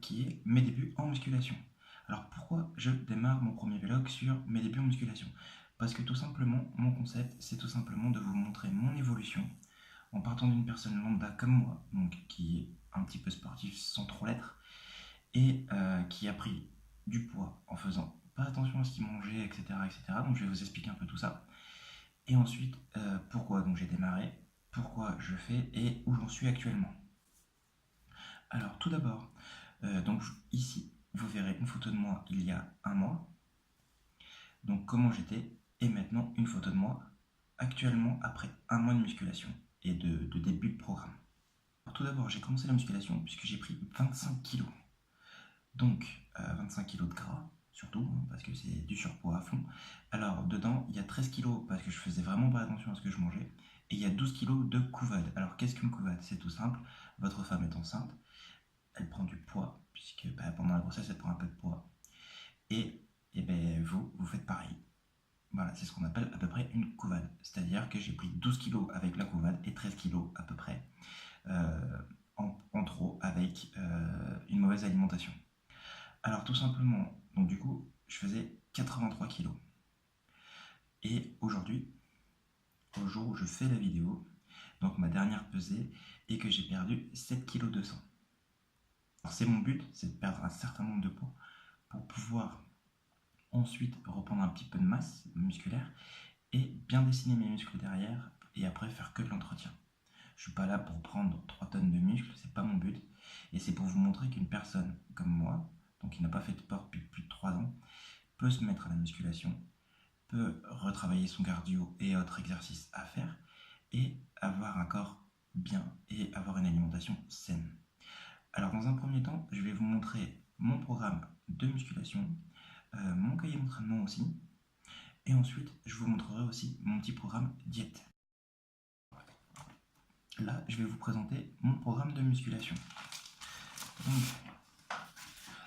qui est mes débuts en musculation. Alors pourquoi je démarre mon premier vlog sur mes débuts en musculation? Parce que tout simplement, mon concept, c'est tout simplement de vous montrer mon évolution en partant d'une personne lambda comme moi, donc qui est un petit peu sportif sans trop l'être, et qui a pris du poids en faisant pas attention à ce qu'il mangeait, etc., etc. Donc je vais vous expliquer un peu tout ça. Et ensuite, pourquoi donc j'ai démarré, pourquoi je fais et où j'en suis actuellement. Alors tout d'abord, donc ici, vous verrez une photo de moi il y a un mois. Donc comment j'étais, et maintenant une photo de moi actuellement après un mois de musculation et de début de programme. Alors, tout d'abord, j'ai commencé la musculation puisque j'ai pris 25 kilos. Donc 25 kilos de gras, surtout, parce que c'est du surpoids à fond. Alors dedans, il y a 13 kilos parce que je faisais vraiment pas attention à ce que je mangeais. Et il y a 12 kilos de couvade. Alors qu'est-ce qu'une couvade? C'est tout simple. Votre femme est enceinte, elle prend du poids, puisque pendant la grossesse, elle prend un peu de poids. Et vous faites pareil. Voilà, c'est ce qu'on appelle à peu près une couvade. C'est-à-dire que j'ai pris 12 kilos avec la couvade et 13 kilos à peu près en trop avec une mauvaise alimentation. Alors tout simplement, donc du coup, je faisais 83 kilos. Et aujourd'hui, au jour où je fais la vidéo, donc ma dernière pesée, et que j'ai perdu 7 kg 200. Alors c'est mon but, c'est de perdre un certain nombre de poids pour pouvoir ensuite reprendre un petit peu de masse musculaire et bien dessiner mes muscles derrière et après faire que de l'entretien. Je suis pas là pour prendre 3 tonnes de muscles, c'est pas mon but. Et c'est pour vous montrer qu'une personne comme moi, donc qui n'a pas fait de sport depuis plus de 3 ans, peut se mettre à la musculation, peut retravailler son cardio et autres exercices à faire et avoir un corps bien et avoir une alimentation saine. Alors dans un premier temps, je vais vous montrer mon programme de musculation, mon cahier d'entraînement aussi, et ensuite je vous montrerai aussi mon petit programme diète. Là, je vais vous présenter mon programme de musculation. Donc,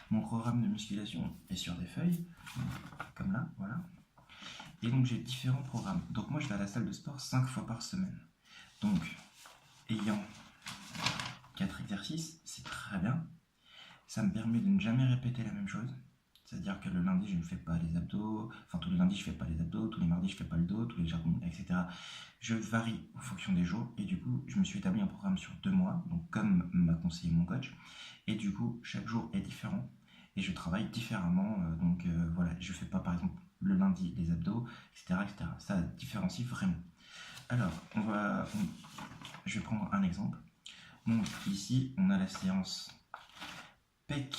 mon programme de musculation est sur des feuilles, comme là, voilà. Et donc j'ai différents programmes. Donc moi je vais à la salle de sport 5 fois par semaine. Donc, ayant 4 exercices, c'est très bien. Ça me permet de ne jamais répéter la même chose. C'est-à-dire que le lundi, je ne fais pas les abdos, enfin tous les lundis, je ne fais pas les abdos, tous les mardis, je ne fais pas le dos, tous les jardins, etc. Je varie en fonction des jours et du coup, je me suis établi un programme sur 2 mois, donc comme m'a conseillé mon coach. Et du coup, chaque jour est différent et je travaille différemment. Voilà, je ne fais pas par exemple le lundi les abdos, etc. etc. Ça différencie vraiment. Alors, je vais prendre un exemple. Donc ici, on a la séance pec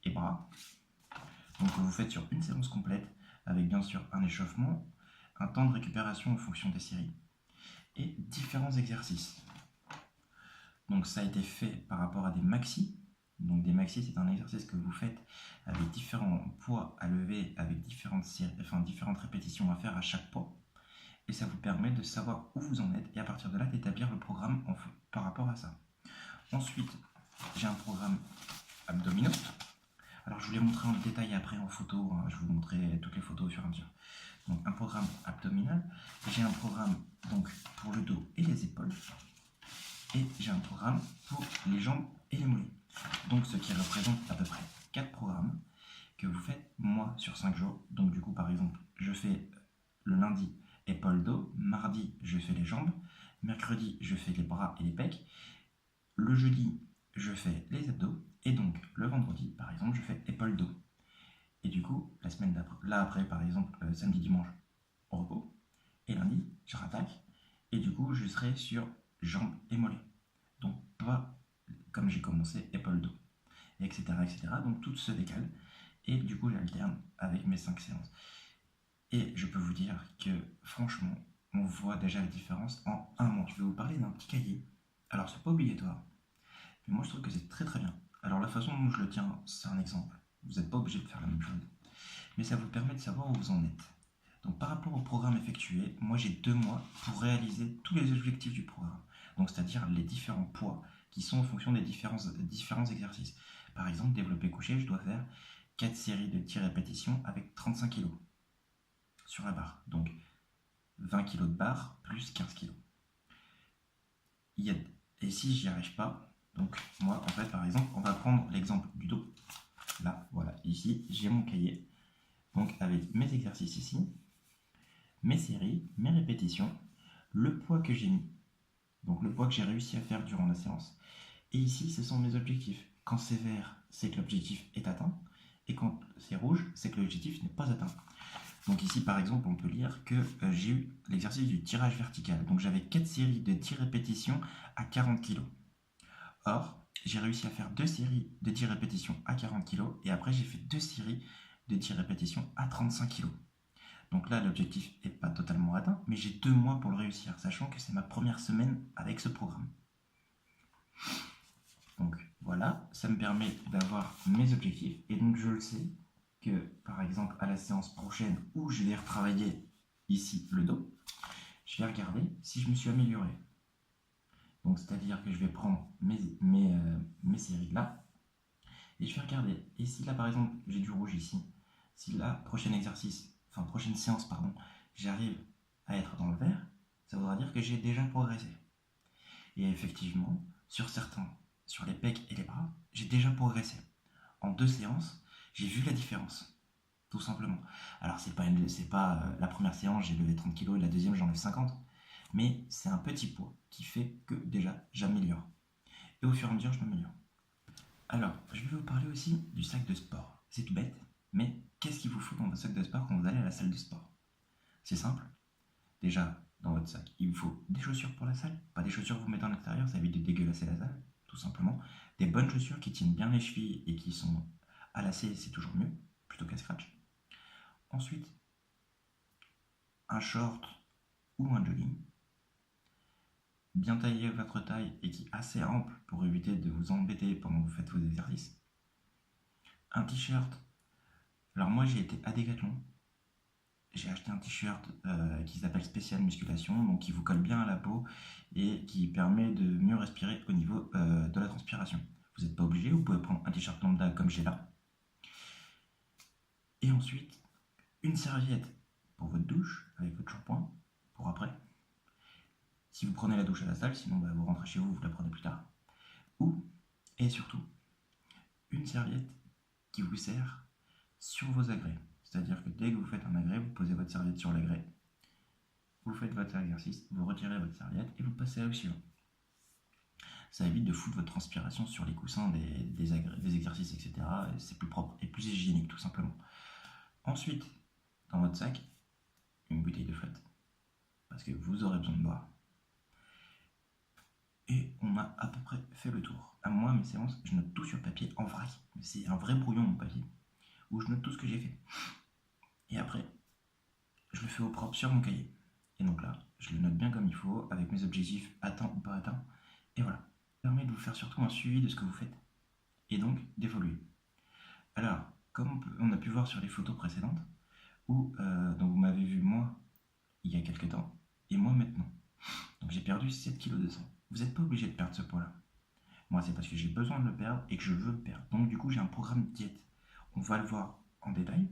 et bras. Donc vous faites sur une séance complète avec bien sûr un échauffement, un temps de récupération en fonction des séries et différents exercices. Donc ça a été fait par rapport à des maxi. Donc des maxi, c'est un exercice que vous faites avec différents poids à lever, avec différentes répétitions à faire à chaque poids. Et ça vous permet de savoir où vous en êtes et à partir de là d'établir le programme par rapport à ça. Ensuite, j'ai un programme abdominaux. Alors je vous les montrerai en détail après en photo, je vais vous montrer toutes les photos au fur et à mesure. Donc un programme abdominal, j'ai un programme donc pour le dos et les épaules, et j'ai un programme pour les jambes et les mollets. Donc ce qui représente à peu près 4 programmes que vous faites moi sur 5 jours. Donc du coup par exemple je fais le lundi épaules dos, mardi je fais les jambes, mercredi je fais les bras et les pecs, le jeudi je fais les abdos, et donc le vendredi par exemple je fais épaules dos. Et du coup la semaine d'après, là après par exemple samedi dimanche au repos, et lundi je rattaque, et du coup je serai sur jambes et mollets. Donc pas comme j'ai commencé épaules dos, etc., etc. Donc tout se décale, et du coup j'alterne avec mes 5 séances. Et je peux vous dire que franchement, on voit déjà la différence en un mois. Je vais vous parler d'un petit cahier. Alors c'est pas obligatoire, mais moi je trouve que c'est très très bien. Alors la façon dont je le tiens, c'est un exemple. Vous n'êtes pas obligé de faire la même chose. Mais ça vous permet de savoir où vous en êtes. Donc par rapport au programme effectué, moi j'ai 2 mois pour réaliser tous les objectifs du programme. Donc c'est-à-dire les différents poids qui sont en fonction des différents exercices. Par exemple, développé couché, je dois faire 4 séries de 10 répétitions avec 35 kg sur la barre. Donc 20 kg de barre plus 15 kg. Et si j'y arrive pas, Donc moi, en fait, par exemple, on va prendre l'exemple du dos. Là, voilà, ici, j'ai mon cahier. Donc avec mes exercices ici, mes séries, mes répétitions, le poids que j'ai mis. Donc le poids que j'ai réussi à faire durant la séance. Et ici, ce sont mes objectifs. Quand c'est vert, c'est que l'objectif est atteint. Et quand c'est rouge, c'est que l'objectif n'est pas atteint. Donc ici, par exemple, on peut lire que j'ai eu l'exercice du tirage vertical. Donc j'avais 4 séries de 10 répétitions à 40 kg. Or, j'ai réussi à faire 2 séries de 10 répétitions à 40 kg. Et après, j'ai fait 2 séries de 10 répétitions à 35 kg. Donc là, l'objectif n'est pas totalement atteint, mais j'ai 2 mois pour le réussir, sachant que c'est ma première semaine avec ce programme. Donc voilà, ça me permet d'avoir mes objectifs. Et donc je le sais que, par exemple, à la séance prochaine où je vais retravailler ici le dos, je vais regarder si je me suis amélioré. Donc c'est-à-dire que je vais prendre mes séries là, et je vais regarder. Et si là, par exemple, j'ai du rouge ici, si là, prochaine séance, j'arrive à être dans le vert, ça voudra dire que j'ai déjà progressé. Et effectivement, sur les pecs et les bras, j'ai déjà progressé. En 2 séances, j'ai vu la différence. Tout simplement. Alors, c'est pas la première séance, j'ai levé 30 kg et la deuxième, j'enlève 50. Mais c'est un petit poids qui fait que déjà, j'améliore. Et au fur et à mesure, je m'améliore. Alors, je vais vous parler aussi du sac de sport. C'est tout bête, mais qu'est-ce qu'il vous faut dans votre sac de sport quand vous allez à la salle de sport? C'est simple. Déjà, dans votre sac, il vous faut des chaussures pour la salle, pas des chaussures que vous mettez à l'extérieur, ça évite de dégueulasser la salle, tout simplement. Des bonnes chaussures qui tiennent bien les chevilles et qui sont à lacets, c'est toujours mieux, plutôt qu'à scratch. Ensuite, un short ou un jogging, bien taillé à votre taille et qui est assez ample pour éviter de vous embêter pendant que vous faites vos exercices. Un t-shirt. Alors moi j'ai été à Decathlon. J'ai acheté un t-shirt qui s'appelle Spécial Musculation, donc qui vous colle bien à la peau et qui permet de mieux respirer au niveau de la transpiration. Vous n'êtes pas obligé, vous pouvez prendre un t-shirt lambda comme j'ai là. Et ensuite, une serviette pour votre douche avec votre shampoing pour après. Si vous prenez la douche à la salle, sinon vous rentrez chez vous, vous la prenez plus tard. Ou, et surtout, une serviette qui vous sert sur vos agrès. C'est-à-dire que dès que vous faites un agrès, vous posez votre serviette sur l'agrès, vous faites votre exercice, vous retirez votre serviette et vous passez au suivant. Ça évite de foutre votre transpiration sur les coussins des exercices, etc. Et c'est plus propre et plus hygiénique, tout simplement. Ensuite, dans votre sac, une bouteille de flotte, parce que vous aurez besoin de boire. Et on a à peu près fait le tour. À moi, mes séances, je note tout sur papier en vrac. C'est un vrai brouillon, mon papier, où je note tout ce que j'ai fait. Et après, je le fais au propre sur mon cahier. Et donc là, je le note bien comme il faut, avec mes objectifs atteints ou pas atteints. Et voilà. Ça permet de vous faire surtout un suivi de ce que vous faites. Et donc d'évoluer. Alors, comme on a pu voir sur les photos précédentes, où donc vous m'avez vu moi, il y a quelques temps, et moi maintenant. Donc j'ai perdu 7 kg de sang. Vous n'êtes pas obligé de perdre ce poids-là. Moi, c'est parce que j'ai besoin de le perdre et que je veux le perdre. Donc du coup, j'ai un programme de diète. On va le voir en détail,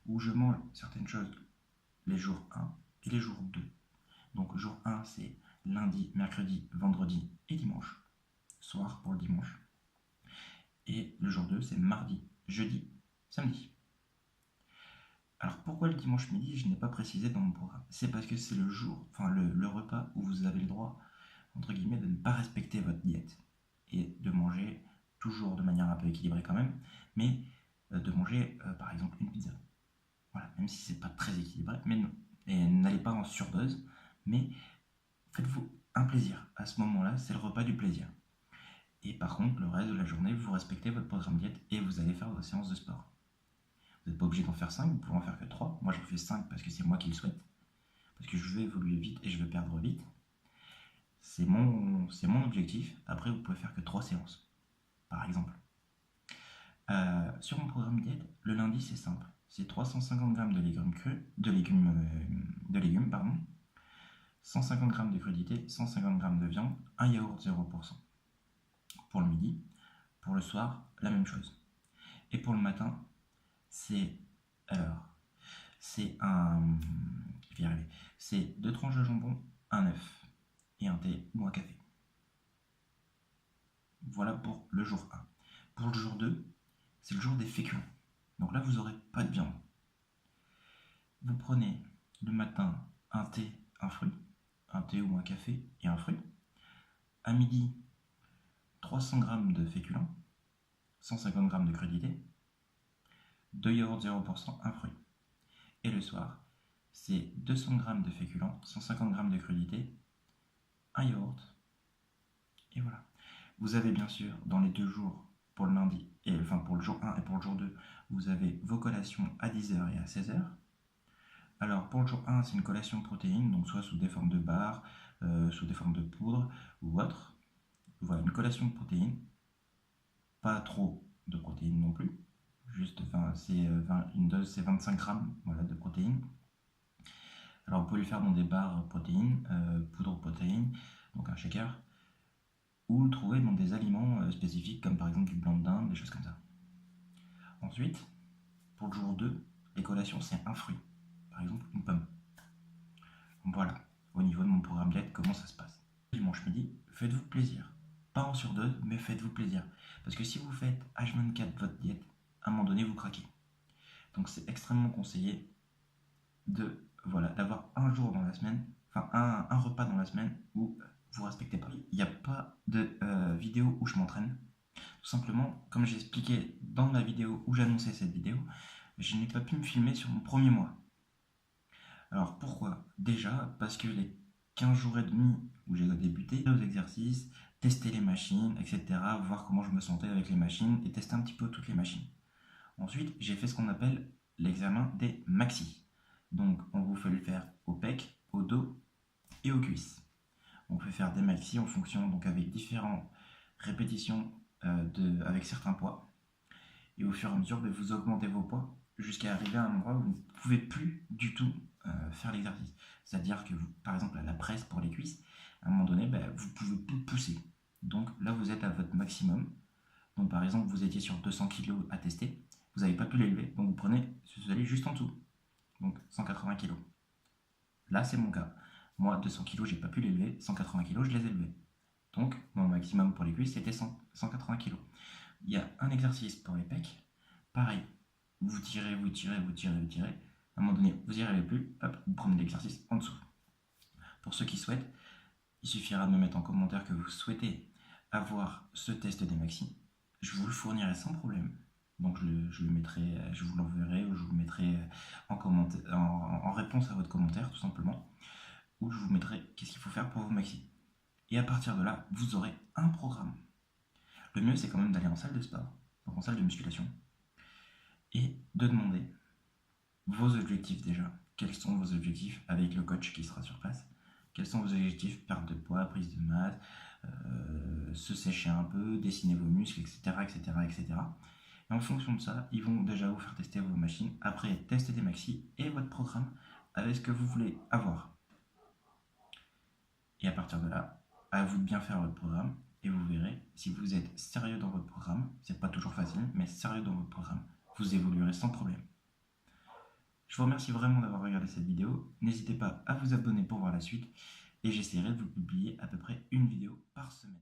où je mange certaines choses les jours 1 et les jours 2. Donc jour 1, c'est lundi, mercredi, vendredi et dimanche. Soir pour le dimanche. Et le jour 2, c'est mardi, jeudi, samedi. Alors pourquoi le dimanche midi, je n'ai pas précisé dans mon programme? C'est parce que c'est le repas où vous avez le droit, entre guillemets, de ne pas respecter votre diète. Et de manger toujours de manière un peu équilibrée quand même, mais de manger par exemple une pizza. Voilà, même si c'est pas très équilibré, mais non. Et n'allez pas en surdose, mais faites-vous un plaisir. À ce moment-là, c'est le repas du plaisir. Et par contre, le reste de la journée, vous respectez votre programme diète et vous allez faire vos séances de sport. Vous n'êtes pas obligé d'en faire 5, vous pouvez en faire que 3. Moi, j'en fais 5 parce que c'est moi qui le souhaite. Parce que je veux évoluer vite et je veux perdre vite. C'est mon objectif. Après, vous pouvez faire que 3 séances, par exemple. Sur mon programme diète, le lundi, c'est simple. C'est 350 g de légumes crus, de légumes, 150 g de crudités, 150 g de viande, un yaourt 0%. Pour le midi, pour le soir, la même chose. Et pour le matin, c'est 2 tranches de jambon, un œuf et un thé ou un café. Voilà pour le jour 1. Pour le jour 2, c'est le jour des féculents. Donc là, vous n'aurez pas de viande. Vous prenez le matin un thé, un fruit, un thé ou un café et un fruit. À midi, 300 g de féculents, 150 g de crudités, 2 yaourts 0%, un fruit. Et le soir, c'est 200 g de féculents, 150 g de crudités, un yaourt, et voilà. Vous avez bien sûr, dans les 2 jours, pour le lundi, pour le jour 1 et pour le jour 2, vous avez vos collations à 10h et à 16h. Alors pour le jour 1, c'est une collation de protéines, donc soit sous des formes de barres, sous des formes de poudre ou autre. Voilà, une collation de protéines, pas trop de protéines non plus, juste une dose, c'est 25 g voilà, de protéines. Alors vous pouvez le faire dans des barres protéines, poudre protéines, donc un shaker, ou le trouver dans des aliments spécifiques comme par exemple du blanc de dinde, des choses comme ça. Ensuite, pour le jour 2, les collations c'est un fruit, par exemple une pomme. Voilà, au niveau de mon programme diète, comment ça se passe. Dimanche midi, faites-vous plaisir. Pas en surdose, mais faites-vous plaisir. Parce que si vous faites H24 votre diète, à un moment donné, vous craquez. Donc c'est extrêmement conseillé d'avoir un jour dans la semaine, un repas dans la semaine où vous respectez pas. Il n'y a pas de vidéo où je m'entraîne. Tout simplement, comme j'ai expliqué dans ma vidéo où j'annonçais cette vidéo, je n'ai pas pu me filmer sur mon premier mois. Alors pourquoi? Déjà parce que les 15 jours et demi où j'ai débuté aux exercices, tester les machines, etc., voir comment je me sentais avec les machines et tester un petit peu toutes les machines. Ensuite, j'ai fait ce qu'on appelle l'examen des maxi. Donc on vous fait le faire au pec, au dos et aux cuisses. On peut faire des maxi en fonction, donc avec différentes répétitions avec certains poids. Et au fur et à mesure, vous augmentez vos poids jusqu'à arriver à un endroit où vous ne pouvez plus du tout faire l'exercice. C'est-à-dire que, par exemple, à la presse pour les cuisses, à un moment donné, vous ne pouvez plus pousser. Donc là, vous êtes à votre maximum. Donc par exemple, vous étiez sur 200 kg à tester, vous n'avez pas pu l'élever, donc vous allez juste en dessous. Donc 180 kg. Là, c'est mon cas. Moi, 200 kg, j'ai pas pu l'élever, 180 kg, je les ai élevés. Donc, mon maximum pour les cuisses, c'était 180 kg. Il y a un exercice pour les pecs, pareil. Vous tirez. À un moment donné, vous n'y arrivez plus, hop, vous prenez l'exercice en dessous. Pour ceux qui souhaitent, il suffira de me mettre en commentaire que vous souhaitez avoir ce test des maxi. Je vous le fournirai sans problème. Donc je vous l'enverrai ou je vous le mettrai en réponse à votre commentaire, tout simplement. Où je vous mettrai qu'est-ce qu'il faut faire pour vos maxi. Et à partir de là, vous aurez un programme. Le mieux, c'est quand même d'aller en salle de sport, donc en salle de musculation, et de demander vos objectifs déjà. Quels sont vos objectifs avec le coach qui sera sur place? Quels sont vos objectifs? Perte de poids, prise de masse, se sécher un peu, dessiner vos muscles, etc., etc., etc. Et en fonction de ça, ils vont déjà vous faire tester vos machines. Après, tester des maxi et votre programme avec ce que vous voulez avoir. Et à partir de là, à vous de bien faire votre programme et vous verrez, si vous êtes sérieux dans votre programme, c'est pas toujours facile, mais sérieux dans votre programme, vous évoluerez sans problème. Je vous remercie vraiment d'avoir regardé cette vidéo. N'hésitez pas à vous abonner pour voir la suite et j'essaierai de vous publier à peu près une vidéo par semaine.